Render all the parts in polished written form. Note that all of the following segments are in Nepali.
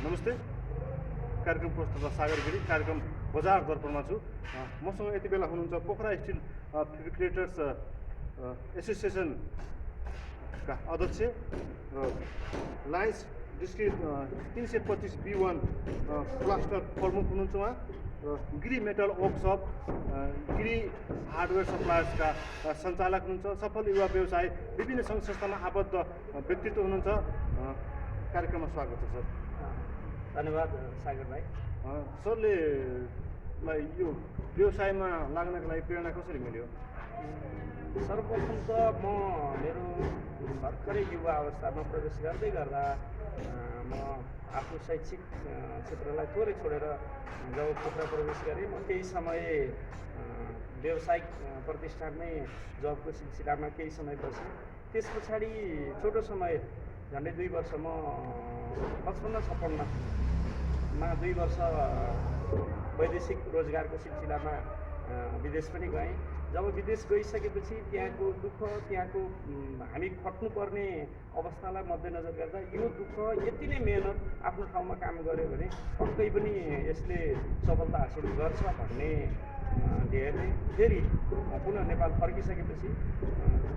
नमस्ते। कार्यक्रम प्रस्तुता सागर गिरी। कार्यक्रम बजार दर्पणमा छु। मसँग यति बेला हुनुहुन्छ पोखरा स्टिल फेब्रिकेटर्स एसोसिएसनका अध्यक्ष र लायन्स डिस्ट्रिक्ट 325B1 क्लस्टर प्रमुख हुनुहुन्छ उहाँ र Giri metal workshop Giri hardware सप्लायर्सका सञ्चालक हुनुहुन्छ। सफल युवा व्यवसाय विभिन्न सङ्घ संस्थामा आबद्ध व्यक्तित्व हुनुहुन्छ। कार्यक्रममा स्वागत छ सर। धन्यवाद सागर भाइ। सरले यो व्यवसायमा लाग्नको लागि प्रेरणा कसरी मिल्यो? सर्वप्रथम त म मेरो भर्खरै युवा अवस्थामा प्रवेश गर्दै गर्दा म आफ्नो शैक्षिक क्षेत्रलाई थोरै छोडेर जब पोखरा प्रवेश गरेँ, म केही समय व्यावसायिक प्रतिष्ठानमै जबको सिलसिलामा केही समय बसेँ। त्यस पछाडि छोटो समय झन्डै 2 वर्ष म 55-56मा 2 वर्ष वैदेशिक रोजगारको सिलसिलामा विदेश पनि गएँ। जब विदेश गइसकेपछि त्यहाँको दुःख, त्यहाँको हामी खट्नुपर्ने अवस्थालाई मध्यनजर गर्दा यो दुःख, यति नै मेहनत आफ्नो ठाउँमा काम गऱ्यो भने पक्कै पनि यसले सफलता हासिल गर्छ भन्ने ध्येयले फेरि पुनः नेपाल फर्किसकेपछि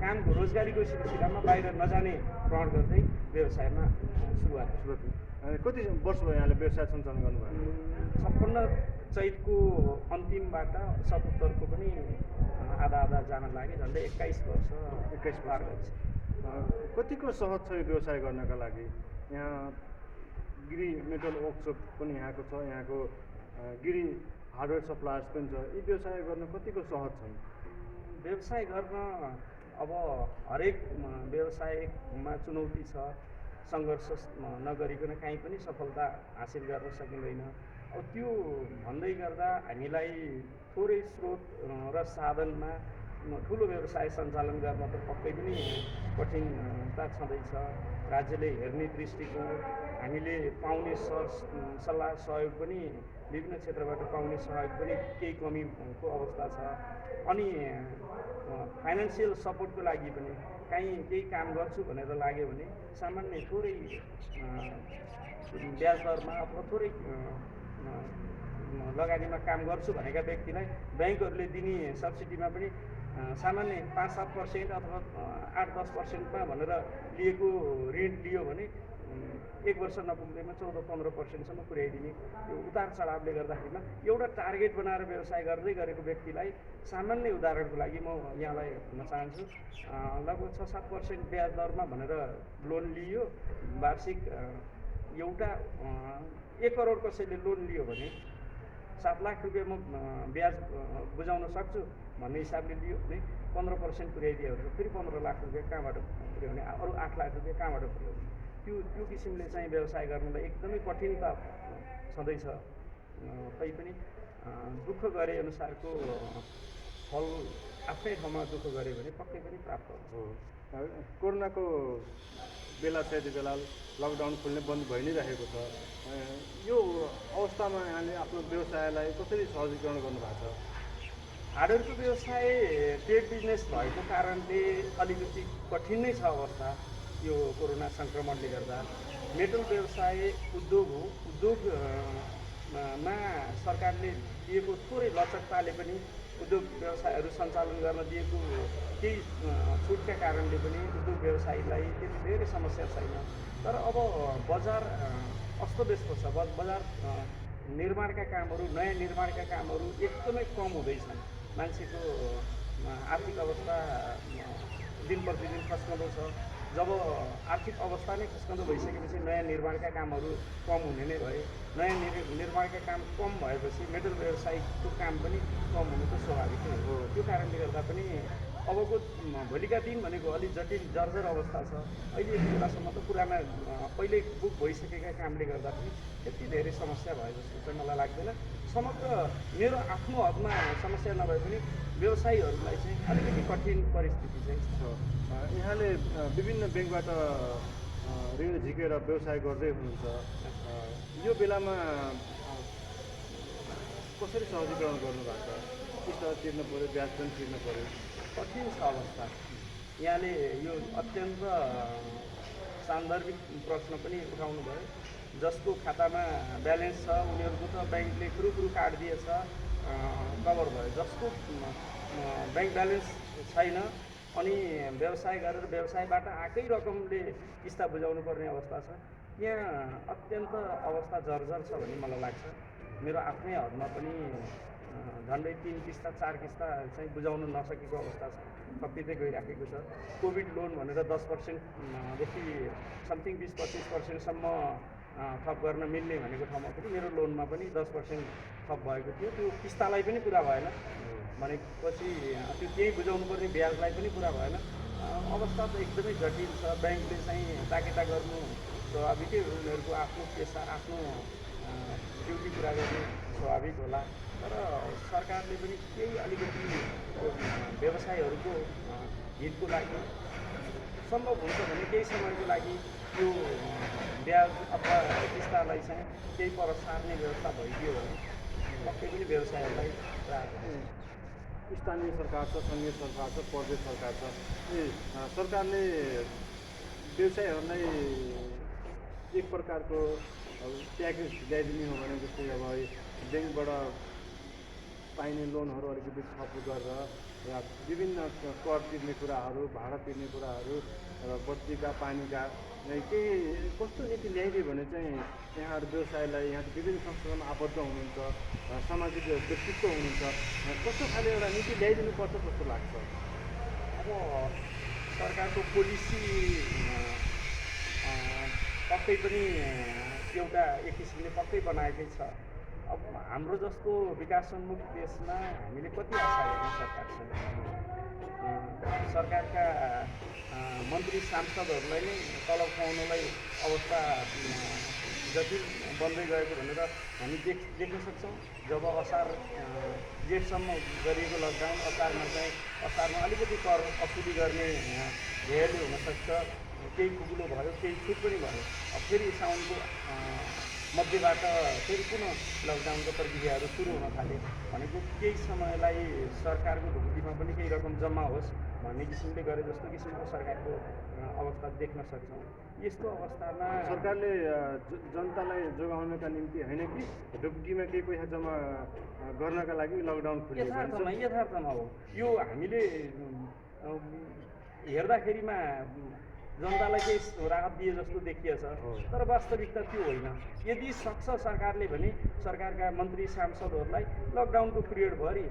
कामको रोजगारीको सिलसिलामा बाहिर नजाने प्रण गर्दै व्यवसायमा सुरुवात। कति वर्ष भयो यहाँले व्यवसाय सञ्चालन गर्नुभयो? 56 चैतको अन्तिमबाट 77को पनि आधा जान लाग्यो। झन्डै 21 वर्ष पार गर्छ। कतिको सहज छ यो व्यवसाय गर्नका लागि? यहाँ गिरी मेटल वर्कसप पनि यहाँको छ, यहाँको गिरी हार्डवेयर सप्लायर्स पनि छ। यी व्यवसाय गर्न कतिको सहज छन्? व्यवसाय गर्न अब हरेक व्यवसायमा चुनौती छ। सङ्घर्ष नगरिकन काहीँ पनि सफलता हासिल गर्न सकिँदैन। अब त्यो भन्दै गर्दा हामीलाई थोरै स्रोत र साधनमा ठुलो व्यवसाय सञ्चालन गर्न त पक्कै पनि कठिनता छँदैछ। राज्यले हेर्ने दृष्टिकोण, हामीले पाउने सल्लाह सहयोग पनि विभिन्न क्षेत्रबाट पाउने सहयोग पनि केही कमीको अवस्था छ। अनि फाइनेन्सियल सपोर्टको लागि पनि केही काम गर्छु भनेर लाग्यो भने सामान्य थोरै ब्याज दरमा अथवा थोरै लगानीमा काम गर्छु भनेका व्यक्तिलाई ब्याङ्कहरूले दिने सब्सिडीमा पनि सामान्य 5-7% अथवा 8-10%मा भनेर लिएको ऋण लियो भने 1 वर्ष नपुग्दैमा 14-15%सम्म पुर्याइदिने यो उतार चढावले गर्दाखेरिमा एउटा टार्गेट बनाएर व्यवसाय गर्दै गरेको व्यक्तिलाई सामान्य उदाहरणको लागि म यहाँलाई भन्न चाहन्छु, लगभग 6-7% ब्याज दरमा भनेर लोन लियो। वार्षिक एउटा 1 करोड कसैले लोन लियो भने 7 लाख रुपियाँ म ब्याज बुझाउन सक्छु भन्ने हिसाबले लियो भने 15% पुर्याइदियो भने फेरि 15 लाख रुपियाँ कहाँबाट पुर्याउने, अरू 8 लाख रुपियाँ कहाँबाट पुर्याउने? त्यो किसिमले चाहिँ व्यवसाय गर्नलाई एकदमै कठिनता छँदैछ। तैपनि दुःख गरे अनुसारको फल आफ्नै ठाउँमा दुःख गऱ्यो भने पक्कै पनि प्राप्त हुन्छ। कोरोनाको बेला छ, यति बेला लकडाउन खुल्ने बन्द भइ नै रहेको छ। यो अवस्थामा यहाँले आफ्नो व्यवसायलाई कसरी सहजीकरण गर्नुभएको छ? हार्डवेयरको व्यवसाय ट्रेड बिजनेस भएको कारणले अलिकति कठिन नै छ अवस्था। यो कोरोना सङ्क्रमणले गर्दा मेटल व्यवसाय उद्योग हो। उद्योगमा सरकारले दिएको थोरै लचकताले पनि उद्योग व्यवसायहरू सञ्चालन गर्न दिएको केही छुटका कारणले पनि उद्योग व्यवसायीलाई त्यति धेरै समस्या छैन। तर अब बजार अस्तव्यस्त छ। बजार निर्माणका कामहरू, नयाँ निर्माणका कामहरू एकदमै कम हुँदैछन्। मान्छेको आर्थिक अवस्था दिन प्रतिदिन खस्कँदो छ। जब आर्थिक अवस्था नै खस्कँदो भइसकेपछि नयाँ निर्माणका कामहरू कम हुने नै भए। नयाँ निर्माणका काम कम भएपछि मेटल व्यवसायको काम पनि कम हुनु त स्वाभाविक नै हो। त्यो कारणले गर्दा पनि अबको भोलिका दिन भनेको अलिक जटिल जर्जर अवस्था छ। अहिले यति बेलासम्म त पुराना पहिल्यै बुक भइसकेका कामले गर्दा पनि त्यति धेरै समस्या भयो जस्तो चाहिँ मलाई लाग्दैन। समग्र मेरो आफ्नो हदमा समस्या नभए पनि व्यवसायीहरूलाई चाहिँ अलिकति कठिन परिस्थिति चाहिँ छ। यहाँले विभिन्न ब्याङ्कबाट ऋण झिकेर व्यवसाय गर्दै हुनुहुन्छ। यो बेलामा कसरी सहजीकरण गर्नुभएको छ? किस्त तिर्नु पऱ्यो, ब्याज पनि तिर्नु पऱ्यो, कठिन छ अवस्था। यहाँले यो अत्यन्त सान्दर्भिक प्रश्न पनि उठाउनु भयो। जसको खातामा ब्यालेन्स छ उनीहरूको त ब्याङ्कले कुरुकुरु काटिदिएछ, कभर भयो। जसको ब्याङ्क ब्यालेन्स छैन अनि व्यवसाय गरेर व्यवसायबाट आएकै रकमले किस्ता बुझाउनु पर्ने अवस्था छ। यहाँ अत्यन्त अवस्था जर्जर छ भन्ने मलाई लाग्छ। मेरो आफ्नै हदमा पनि झन्डै 3 किस्ता 4 किस्ता चाहिँ बुझाउन नसकेको अवस्था छ, थपिँदै गइराखेको छ। कोभिड लोन भनेर 10% देखि समथिङ 20-25% थप गर्न मिल्ने भनेको ठाउँमा पनि मेरो लोनमा पनि 10% थप भएको थियो। त्यो किस्तालाई पनि पुरा भएन भनेपछि त्यो केही बुझाउनु पर्ने ब्याजलाई पनि पुरा भएन। अवस्था त एकदमै जटिल छ। ब्याङ्कले चाहिँ ताकेता गर्नु स्वाभाविकै, उनीहरूको आफ्नो पेसा आफ्नो ड्युटी पुरा गर्ने स्वाभाविक होला। तर सरकारले पनि केही अलिकति व्यवसायहरूको हितको लागि सम्भव हुन्छ भने केही समयको लागि त्यो ब्याज अथवा किस्तालाई चाहिँ केही पर सार्ने व्यवस्था भइदियो भने पक्कै पनि व्यवसायहरूलाई राहत हुन्छ। स्थानीय सरकार छ, सङ्घीय सरकार छ, प्रदेश सरकार छ। सरकारले व्यवसायहरूलाई एक प्रकारको प्याकेज ल्याइदिने हो भने जस्तै अब ब्याङ्कबाट पाइने लोनहरू अलिकति थप गरेर या विभिन्न कर तिर्ने कुराहरू, भाडा तिर्ने कुराहरू र बत्तीका पानीका केही कस्तो नीति ल्याइदियो भने चाहिँ यहाँहरू व्यवसायलाई, यहाँ विभिन्न संस्थानमा आबद्ध हुनुहुन्छ, सामाजिक व्यक्तित्व हुनुहुन्छ, कस्तो खाले एउटा नीति ल्याइदिनु पर्छ जस्तो लाग्छ? अब सरकारको पोलिसी पक्कै पनि एउटा एक किसिमले पक्कै बनाएकै छ। अब हाम्रो जस्तो विकासोन्मुख देशमा हामीले कति आशा हेर्न सरकारसँग? सरकारका मन्त्री सांसदहरूलाई नै तलब खुवाउनलाई अवस्था जटिल बन्दै गएको भनेर हामी देख्न सक्छौँ। जब असार जेठसम्म गरिएको लकडाउन असारमा अलिकति कर असुली गर्ने ध्येयले हुनसक्छ, केही कुकुलो भयो, केही छुट पनि भयो। अब फेरि साउनको मध्यबाट फेरि पुनः लकडाउनको प्रक्रियाहरू सुरु हुन थाले भनेको केही समयलाई सरकारको ढुकुटीमा पनि केही रकम जम्मा होस् भन्ने किसिमले गरे जस्तो किसिमको सरकारको अवस्था देख्न सक्छौँ। यस्तो अवस्थामा सरकारले जनतालाई जोगाउनका निम्ति होइन कि ढुकुटीमा केही पैसा जम्मा गर्नका लागि लकडाउन खोलिएको यथार्थमा हो। यो हामीले हेर्दाखेरिमा जनतालाई केही राहत दिए जस्तो देखिएछ, तर वास्तविकता त्यो होइन। यदि सक्छ सरकारले भने सरकारका मन्त्री सांसदहरूलाई लकडाउनको पिरियडभरि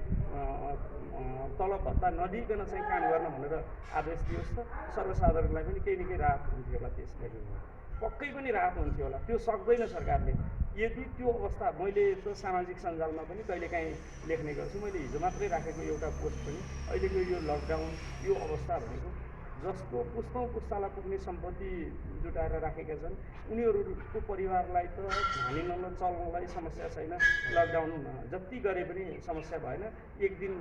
तलब भत्ता नदिइकन चाहिँ काम गर्न भनेर आदेश दियोस् त सर्वसाधारणलाई पनि केही न केही राहत हुन्थ्यो होला। त्यसले पक्कै पनि राहत हुन्थ्यो होला। त्यो सक्दैन सरकारले। यदि त्यो अवस्था, मैले त सामाजिक सञ्जालमा पनि कहिलेकाहीँ लेख्ने गर्छु। मैले हिजो मात्रै राखेको एउटा पोस्ट पनि अहिलेको यो लकडाउन यो अवस्था भनेको जसको पुस्तौँ पुस्तालाई पुग्ने सम्पत्ति जुटाएर राखेका छन् उनीहरूको परिवारलाई त हानिनलाई चल्नलाई समस्या छैन। लकडाउन जति गरे पनि समस्या भएन। एक दिन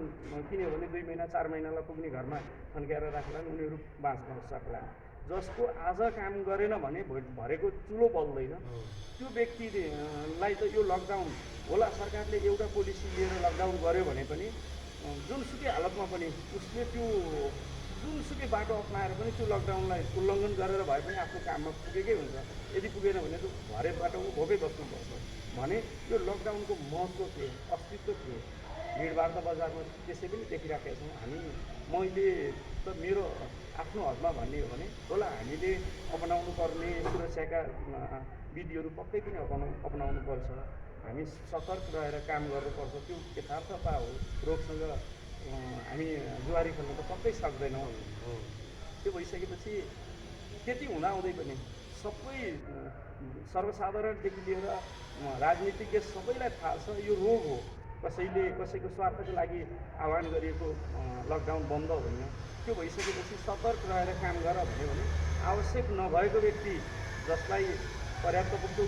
किन्यो भने 2 महिना 4 महिनालाई पुग्ने घरमा थन्काएर राख्लान्, उनीहरू बाँच्न सक्लान्। जसको आज काम गरेन भने भरेको चुलो बल्दैन, त्यो व्यक्तिलाई त यो लकडाउन होला। सरकारले एउटा पोलिसी लिएर लकडाउन गर्यो भने पनि जुनसुकै हालतमा पनि उसले त्यो जुनसुकै बाटो अप्नाएर पनि त्यो लकडाउनलाई उल्लङ्घन गरेर भए पनि आफ्नो काममा पुगेकै हुन्छ। यदि पुगेन भने त भरे बाटोमा भोकै बस्नुपर्छ भने यो लकडाउनको महत्त्व के, अस्तित्व के? भिडभाड त बजारमा त्यसै पनि देखिराखेका छौँ हामी। मैले त मेरो आफ्नो हदमा भन्ने हो भने होला हामीले अपनाउनु पर्ने सुरक्षाका विधिहरू पक्कै पनि अपनाउनु पर्छ। हामी सतर्क रहेर काम गर्नुपर्छ। त्यो यथार्थता हो। रोगसँग हामी जुवारी खेल्न त पक्कै सक्दैनौँ। त्यो भइसकेपछि त्यति हुँदाहुँदै पनि सबै सर्वसाधारणदेखि लिएर राजनीतिज्ञ सबैलाई थाहा छ यो रोग हो। कसैले कसैको स्वार्थको लागि आह्वान गरिएको लकडाउन बन्द होइन। त्यो भइसकेपछि सतर्क रहेर काम गर भन्यो भने आवश्यक नभएको व्यक्ति जसलाई पर्याप्त पुग्दो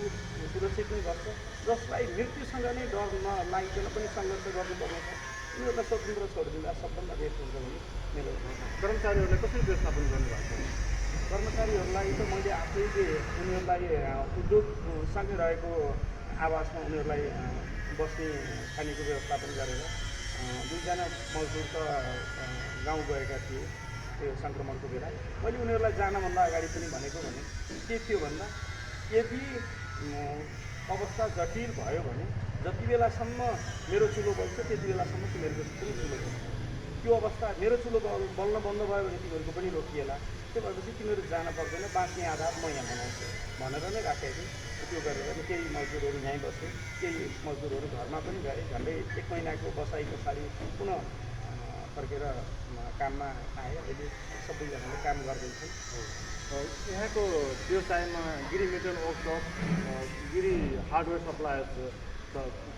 सुरक्षित नै गर्छ, जसलाई मृत्युसँग नै डर नलागिकन पनि सङ्घर्ष गर्नुपर्ने छ, उनीहरूलाई स्वतन्त्र छोडिदिँदा सबभन्दा बेस्ट हुन्छ भने मेरो कर्मचारीहरूलाई कसरी व्यवस्थापन गर्नुभएको छ? कर्मचारीहरूलाई त मैले आफैले उनीहरूलाई उद्योगसँगै रहेको आवासमा उनीहरूलाई बस्ने खानेको व्यवस्थापन गरेर 2जना मजदुर त गाउँ गएका थिए। त्यो सङ्क्रमणको बेला मैले उनीहरूलाई जानभन्दा अगाडि पनि भनेको भने के थियो भन्दा यदि अवस्था जटिल भयो भने जति बेलासम्म मेरो चुलो बल्छ त्यति बेलासम्म तिमीहरूको पनि चुलो बल्छ। त्यो अवस्था मेरो चुलो बल्न बन्द भयो भने तिमीहरूको पनि रोकिएला। त्यो भएपछि तिमीहरू जान पर्दैन, बाँच्ने आधार म यहाँ बनाउँछु भनेर नै राखेको थिएँ। त्यो गरेर केही मजदुरहरू यहीँ बसे, केही मजदुरहरू घरमा पनि गए। झन्डै 1 महिनाको बसाइ पछाडि पुनः फर्केर काममा आए। अहिले सबैजनाले काम गर्दैछन्। यहाँको व्यवसायमा Giri metal workshop, Giri hardware suppliers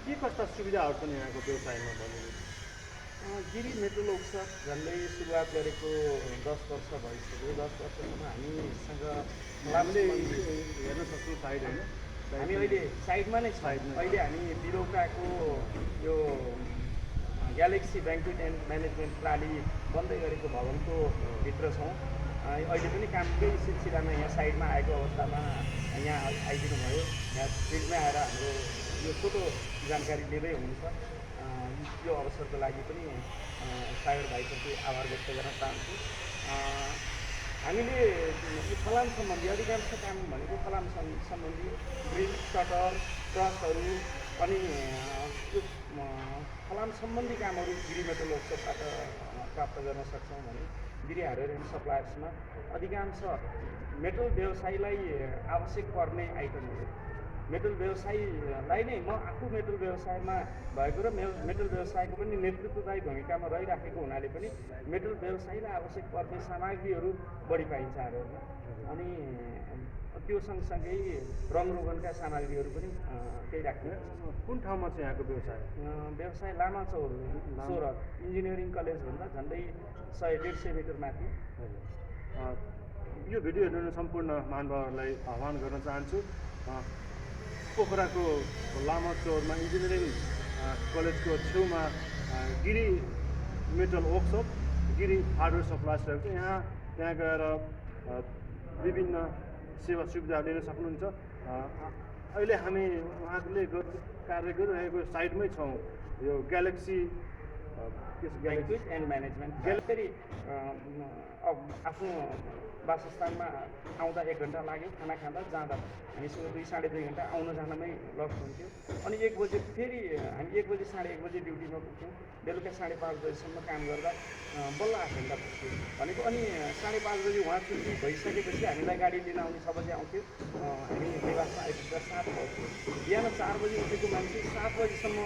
के कस्ता सुविधाहरू छन् यहाँको व्यवसायमा भन्नु? गिरी मेटल वर्कसप झन्डै सुरुवात गरेको 10 वर्ष भइसक्यो। 10 वर्षसम्म हामीसँग हामीले हेर्न सक्छौँ साइड होइन, हामी अहिले साइडमा नै छौँ। अहिले हामी बिरौटाको यो ग्यालेक्सी ब्याङ्क्वेट एन्ड म्यानेजमेन्ट प्राली बन्दै गरेको भवनको भित्र छौँ। अहिले पनि कामकै सिलसिलामा यहाँ साइडमा आएको अवस्थामा यहाँ आइदिनु भयो। यहाँ फिल्डमै आएर हाम्रो यो छोटो जानकारी लिँदै हुनुहुन्छ। यो अवसरको लागि पनि सागर भाइप्रति आभार व्यक्त गर्न चाहन्छु। हामीले यो फलाम सम्बन्धी अधिकांश काम भनेको फलाम सम्बन्धी ड्रिल, सटर, ट्रसहरू अनि यो फलाम सम्बन्धी कामहरू गिरी मेटल वर्कसपबाट प्राप्त गर्न सक्छौँ भने गिरी हार्डवेयर एन्ड सप्लायर्समा अधिकांश मेटल व्यवसायीलाई आवश्यक पर्ने आइटमहरू, मेटल व्यवसायीलाई नै म आफू मेटल व्यवसायमा भएको र मेटल व्यवसायको पनि नेतृत्वदायी भूमिकामा रहिराखेको हुनाले पनि मेटल व्यवसायीलाई आवश्यक पर्ने सामग्रीहरू बढी पाइन्छ हार्डवेरमा। अनि त्यो सँगसँगै रङरोगनका सामग्रीहरू पनि केही राख्ने। कुन ठाउँमा चाहिँ यहाँको व्यवसाय? व्यवसाय लामाचौर 16 इन्जिनियरिङ कलेजभन्दा झन्डै 100-150 मिटर माथि। यो भिडियो हेर्नु सम्पूर्ण महानुभावहरूलाई आह्वान गर्न चाहन्छु। पोखराको लामाचौरमा इन्जिनियरिङ कलेजको छेउमा Giri metal workshop, Giri hardware suppliers रहेको छ। त्यहाँ गएर विभिन्न सेवा सुविधाहरू लिन सक्नुहुन्छ। अहिले हामी उहाँले कार्य गरिरहेको साइडमै छौँ। यो ग्यालेक्सी ब्याङ्क्वेट एन्ड म्यानेजमेन्ट फेरि आफ्नो वासस्थानमा आउँदा 1 घन्टा लाग्यो, खाना खाँदा जाँदा हामीसँग 2-2.5 घन्टा आउन जानमै लस्ट हुन्थ्यो। अनि 1 बजे फेरि हामी 1 बजे 1:30 बजे ड्युटीमा पुग्थ्यौँ। बेलुका 5:30 बजीसम्म काम गर्दा बल्ल 8 घन्टा पुग्थ्यो भनेको। अनि 5:30 बजी उहाँ छुट्टी भइसकेपछि हामीलाई गाडी लिन आउने 6 बजे आउँथ्यो। हामी निवासमा आइपुग्दा 7 बज्थ्यो। बिहान 4 बजी उठेको मान्छे 7 बजीसम्म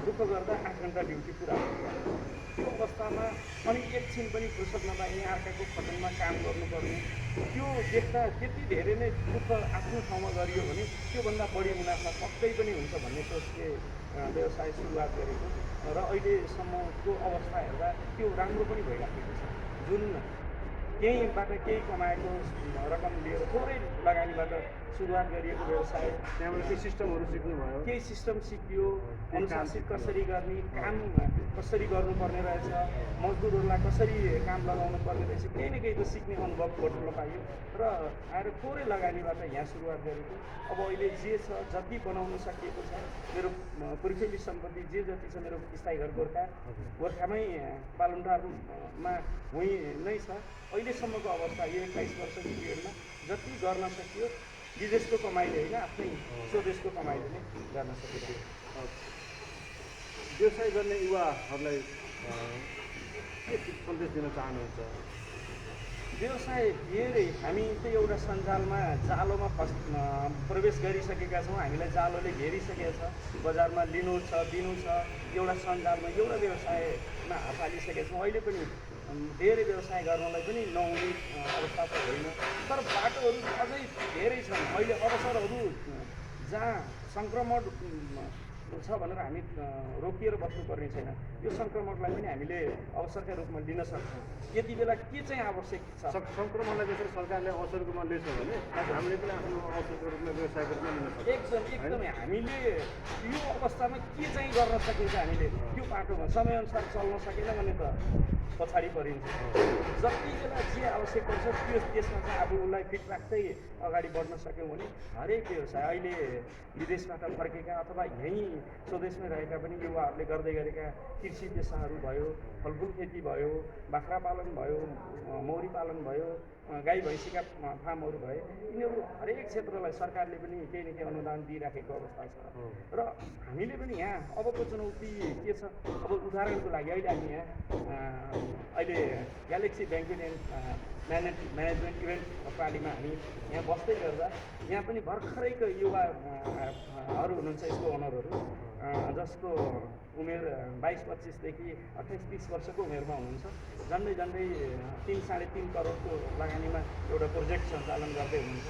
दुःख गर्दा 8 घन्टा ड्युटी पुरा हुन्थ्यो। त्यो अवस्थामा अनि एकछिन पनि फुर्सद नपाइने, अर्काको खटनमा काम गर्नुपर्ने, त्यो देख्दा त्यति धेरै नै दुःख आफ्नो ठाउँमा गरियो भने त्योभन्दा बढी मुनाफा पक्कै पनि हुन्छ भन्ने सोचले व्यवसाय सुरुवात गरेको र अहिलेसम्मको अवस्था हेर्दा त्यो राम्रो पनि भइराखेको छ। जुन केहीबाट केही कमाएको रकम लिएर थोरै लगानीबाट सुरुवात गरिएको व्यवसाय, त्यहाँबाट केही सिस्टमहरू सिक्नुभयो, केही सिस्टम सिकियो, अनुशासित कसरी गर्ने, काम कसरी गर्नुपर्ने रहेछ, मजदुरहरूलाई कसरी काम लगाउनु पर्ने रहेछ, केही न केही त सिक्ने अनुभव बटुल्न पाइयो र आएर थोरै लगानीबाट यहाँ सुरुवात गरेको। अब अहिले जे छ, जति बनाउन सकिएको छ, मेरो पुर्खेली सम्पत्ति जे जति छ, मेरो स्थायी घर गोर्खामै बालुन्टारमा वहीँ नै छ। अहिलेसम्मको अवस्था यो 21 वर्षको पिरियडमा जति गर्न सकियो, विदेशको कमाइले होइन, आफ्नै स्वदेशको कमाइले नै गर्न सकियो। व्यवसाय गर्ने युवाहरूलाई के सन्देश दिन चाहनुहुन्छ? व्यवसाय धेरै, हामी त एउटा सञ्जालमा जालोमा प्रवेश गरिसकेका छौँ। हामीलाई जालोले घेरिसकेको छ। बजारमा लिनु छ, दिनु छ, एउटा सञ्जालमा एउटा व्यवसायमा हात हालिसकेका छौँ। अहिले पनि धेरै व्यवसाय गर्नलाई पनि नहुने अवस्था त होइन, तर बाटोहरू अझै धेरै छन्। अहिले अवसरहरू जहाँ सङ्क्रमण छ भनेर हामी रोकिएर बस्नुपर्ने छैन। यो सङ्क्रमणलाई पनि हामीले अवसरका रूपमा लिन सक्छौँ। यति बेला के चाहिँ आवश्यक छ? सङ्क्रमणलाई जसरी सरकारले अवसरको रूपमा लिन्छ भने हामीले पनि आफ्नो अवसरको रूपमा व्यवसायको रूपमा लिन सक्छौँ। एकदमै हामीले यो अवस्थामा के चाहिँ गर्न सकिन्छ, हामीले त्यो बाटोमा समयअनुसार चल्न सकेन भने त पछाडि परिन्छ। जति बेला जे आवश्यक पर्छ त्यो त्यसमा चाहिँ आफूलाई फिट राख्दै अगाडि बढ्न सक्यौँ भने हरेक व्यवसाय, अहिले विदेशबाट फर्केका अथवा यहीँ स्वदेशमै रहेका पनि युवाहरूले गर्दै गरेका कृषि पेसाहरू भयो, फलफुल खेती भयो, बाख्रा पालन भयो, मौरी पालन भयो, गाई भैँसीका फार्महरू भए, यिनीहरू हरेक क्षेत्रलाई सरकारले पनि केही न केही अनुदान दिइराखेको अवस्था छ। र हामीले पनि यहाँ अबको चुनौती के छ, अब उदाहरणको लागि अहिले हामी यहाँ अहिले galaxy banking and management event प्रालीमा हामी यहाँ बस्दै गर्दा यहाँ पनि भर्खरैको युवाहरू हुनुहुन्छ, यसको ओनरहरू, जसको उमेर 22-25देखि 28-30 वर्षको उमेरमा हुनुहुन्छ। झन्डै 3-3.5 करोडको लगानीमा एउटा प्रोजेक्ट सञ्चालन गर्दै हुनुहुन्छ।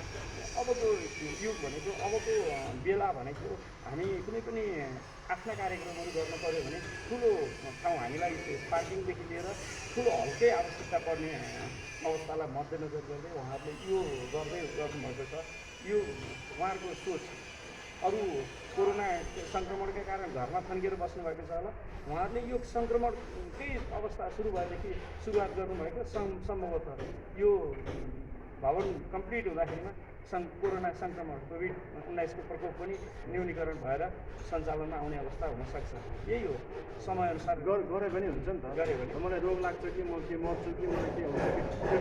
अबको युग भनेको, अबको बेला भनेको हामी कुनै पनि आफ्ना कार्यक्रमहरू गर्नु पऱ्यो भने ठुलो ठाउँ हामीलाई पार्किङदेखि लिएर ठुलो हलकै आवश्यकता पर्ने अवस्थालाई मध्यनजर गर्दै उहाँहरूले यो गर्नुभएको छ। यो उहाँहरूको सोच अरू कोरोना सङ्क्रमणका कारण घरमा थन्किएर बस्नुभएको छ होला, उहाँहरूले यो सङ्क्रमणकै अवस्था सुरु भएदेखि सुरुवात गर्नुभएको सम्भवतः यो भवन कम्प्लिट हुँदाखेरिमा कोरोना सङ्क्रमण कोभिड-19 को प्रकोप पनि न्यूनीकरण भएर सञ्चालनमा आउने अवस्था हुनसक्छ। यही हो, समयअनुसार गरे पनि हुन्छ नि त। गऱ्यो भने मलाई रोग लाग्छ कि म के मर्छु कि मलाई के हुन्छ कि त्यो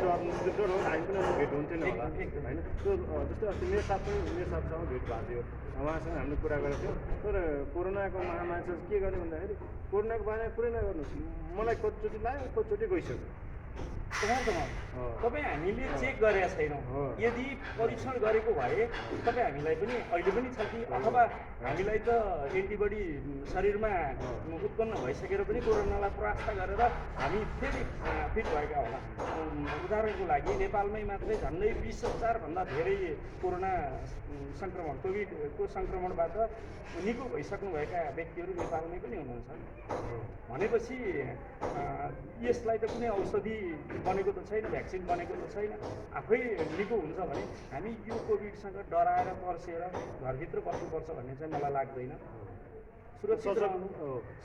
डर हो, हामी पनि भेट हुन्थेन होला होइन। त्यो जस्तै अस्ति मेरो साथसँग भेट भएको थियो, उहाँसँग हामीले कुरा गरेको थियौँ। तर कोरोनाको महामारी चाहिँ के गर्ने भन्दाखेरि कोरोनाको बारेमा कुरै नगर्नुहोस्, मलाई कतिचोटि लाग्यो कतिचोटि गइसक्यो। तपाईँ हामीले चेक गरेका छैनौँ। यदि परीक्षण गरेको भए तपाईँ हामीलाई पनि अहिले पनि छ कि, अथवा हामीलाई त एन्टिबडी शरीरमा उत्पन्न भइसकेर पनि कोरोनालाई परास्त गरेर हामी फेरि फिट भएका होला। उदाहरणको लागि नेपालमै मात्रै झन्डै 20,000 भन्दा धेरै कोरोना सङ्क्रमण कोभिडको सङ्क्रमणबाट निको भइसक्नुभएका व्यक्तिहरू नेपालमै पनि हुनुहुन्छ। भनेपछि यसलाई त कुनै औषधि बनेको त छैन, भ्याक्सिन बनेको त छैन, आफै निको हुन्छ भने हामी यो कोभिडसँग डराएर पर्सेर घरभित्र बस्नुपर्छ भन्ने चाहिँ मलाई लाग्दैन। सुरक्षित रहनु,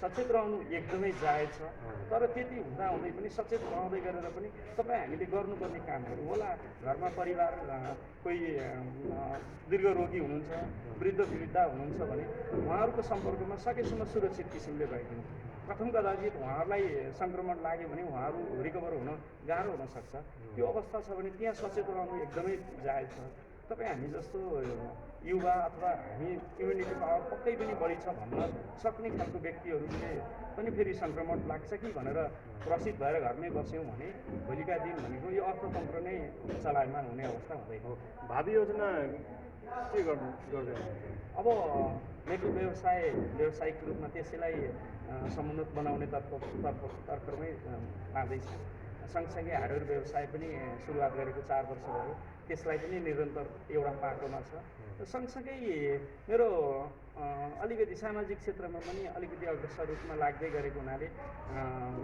सचेत रहनु एकदमै जायज छ। तर त्यति हुँदाहुँदै पनि सचेत रहँदै गरेर पनि तपाईँ हामीले गर्नुपर्ने कामहरू होला। घरमा परिवार कोही दीर्घरोगी हुनुहुन्छ, वृद्ध हुनुहुन्छ भने उहाँहरूको सम्पर्कमा सकेसम्म सुरक्षित किसिमले गइदिनु। प्रथम कदाचित उहाँहरूलाई सङ्क्रमण लाग्यो भने उहाँहरू रिकभर हुन गाह्रो हुनसक्छ। त्यो अवस्था छ भने त्यहाँ सचेत रहनु एकदमै जायज छ। तपाईँ हामी जस्तो युवा अथवा हामी इम्युनिटी पावर पक्कै पनि बढी छ भन्न सक्ने खालको व्यक्तिहरूले पनि फेरि सङ्क्रमण लाग्छ कि भनेर प्रसिद्ध भएर घरमै बस्यौँ भने भोलिका दिन भनेको यो अर्थतन्त्र नै चलायमान हुने अवस्था हुँदैन। भावी योजना के गर्दै अब मेरो व्यावसायिक रूपमा त्यसैलाई समुन्नत बनाउने तर्फमै लाँदैछ। सँगसँगै हार्डवेयर व्यवसाय पनि सुरुवात गरेको 4 वर्ष भयो, त्यसलाई पनि निरन्तर एउटा पाटोमा छ। सँगसँगै मेरो अलिकति सामाजिक क्षेत्रमा पनि अलिकति अग्रसर रूपमा लाग्दै गरेको हुनाले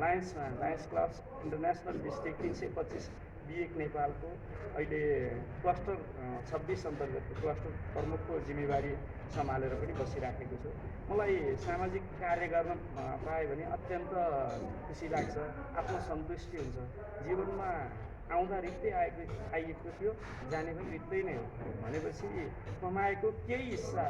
लायन्स क्लब्स इन्टरनेसनल डिस्ट्रिक्ट 325 बिएक नेपालको अहिले क्लस्टर 26 अन्तर्गत क्लस्टर प्रमुखको जिम्मेवारी सम्हालेर पनि बसिराखेको छु। मलाई सामाजिक कार्य गर्न पाएँ भने अत्यन्त खुसी लाग्छ, आत्मसन्तुष्टि हुन्छ। जीवनमा आउँदा रित्तै आइएको थियो, जाने पनि रित्तै नै हो भनेपछि कमाएको केही हिस्सा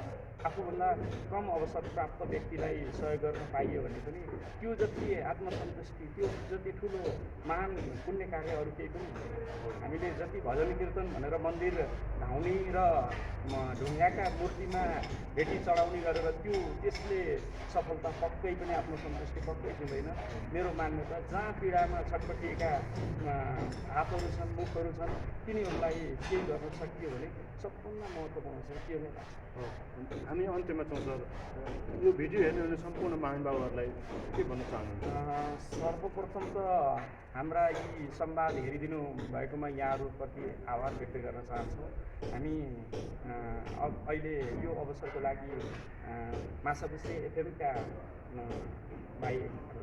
आफूभन्दा कम अवसर प्राप्त व्यक्तिलाई सहयोग गर्न पाइयो भने पनि त्यो जति आत्मसन्तुष्टि, त्यो जति ठुलो महान पुण्य कार्य अरू केही पनि हुँदैन। हामीले जति भजन कीर्तन भनेर मन्दिर धाउने र ढुङ्गाका मूर्तिमा भेटी चढाउने गरेर त्यसले सफलता पक्कै पनि आत्मसन्तुष्टि पक्कै दिँदैन। मेरो मान्यता जहाँ पीडामा छटपटिएका हातहरू छन्, मुखहरू छन्, तिनीहरूलाई केही गर्न सकियो भने सबभन्दा महत्त्वपूर्ण छ त्यो नै लाग्छ। हामी अन्त्यमा चाहन्छ यो भिडियो हेर्ने भने सम्पूर्ण महानुभावहरूलाई के भन्न चाहनुहुन्छ? सर्वप्रथम त हाम्रा यी संवाद हेरिदिनु भएकोमा यहाँहरूप्रति आभार व्यक्त गर्न चाहन्छौँ। हामी अहिले यो अवसरको लागि माछापुच्छ्रे एफएमका भाइ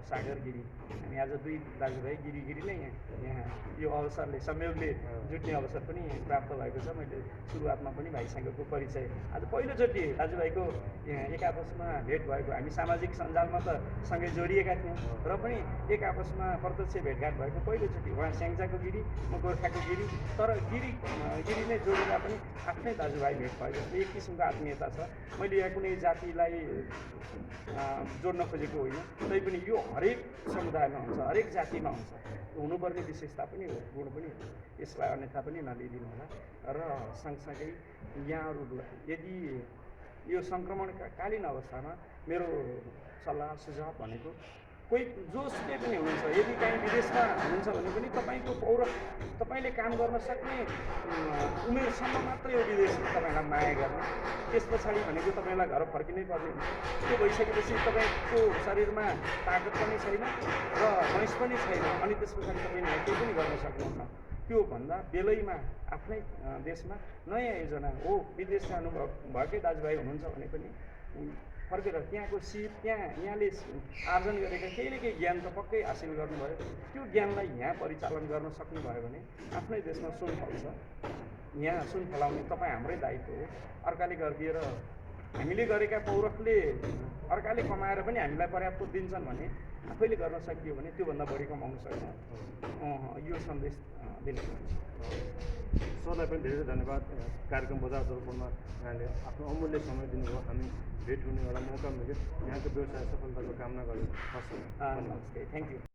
सागर गिरी। हामी आज दुई दाजुभाइ गिरी नै यहाँ यो अवसरले संयोगले जुट्ने अवसर पनि प्राप्त भएको छ। मैले सुरुवातमा पनि भाइसँगको परिचय आज पहिलोचोटि दाजुभाइको एक आपसमा भेट भएको। हामी सामाजिक सञ्जालमा त सँगै जोडिएका थियौँ र पनि एक आपसमा प्रत्यक्ष भेटघाट भएको पहिलोचोटि। उहाँ स्याङ्जाको गिरी, म गोर्खाको गिरी, तर गिरी नै जोडेर पनि आफ्नै दाजुभाइ भेट भयो जस्तो एक किसिमको आत्मीयता छ। मैले यहाँ कुनै जातिलाई जोड्न खोजेको होइन, तैपनि यो हरेक समुदायमा हुन्छ, हरेक जातिमा हुन्छ, हुनुपर्ने विशेषता पनि हो, गुण पनि हो। यसलाई अन्यथा पनि नलिदिनु होला। र सँगसँगै यहाँहरूलाई यदि यो सङ्क्रमणकालीन अवस्थामा मेरो सल्लाह सुझाव भनेको कोही जोसुकै पनि हुनुहुन्छ, यदि काहीँ विदेशमा हुनुहुन्छ भने पनि तपाईँले काम गर्न सक्ने उमेरसम्म मात्रै हो विदेश तपाईँलाई माया गर्ने। त्यस पछाडि भनेको तपाईँलाई घर फर्किनै पर्ने हुन्छ। त्यो भइसकेपछि तपाईँको शरीरमा ताकत पनि छैन र वयस पनि छैन, अनि त्यस पछाडि तपाईँले केही पनि गर्न सक्नुहुन्न। त्योभन्दा बेलैमा आफ्नै देशमा नयाँ योजना हो, विदेश जानुभयो भएकै दाजुभाइ हुनुहुन्छ भने पनि फर्केर त्यहाँको सिप यहाँले आर्जन गरेका केही न केही ज्ञान त पक्कै हासिल गर्नुभयो। त्यो ज्ञानलाई यहाँ परिचालन गर्न सक्नुभयो भने आफ्नै देशमा सुन फल्छ। यहाँ सुन फलाउने तपाईँ हाम्रै दायित्व हो। अर्काले गरिदिएर हामीले गरेका पौरखले अर्काले कमाएर पनि हामीलाई पर्याप्त दिन्छन् भने आफैले गर्न सकियो भने त्योभन्दा बढी कमाउन सक्छ। यो सन्देश दिन चाहन्छु। सरलाई पनि धेरै धन्यवाद। कार्यक्रम बजार दर्पणमा यहाँले आफ्नो अमूल्य समय दिनुभयो। हामी भेट हुने एउटा मौका मिल्यो। यहाँको व्यवसाय सफलताको कामना गर्छु। हस्, नमस्ते, थ्याङ्क यू।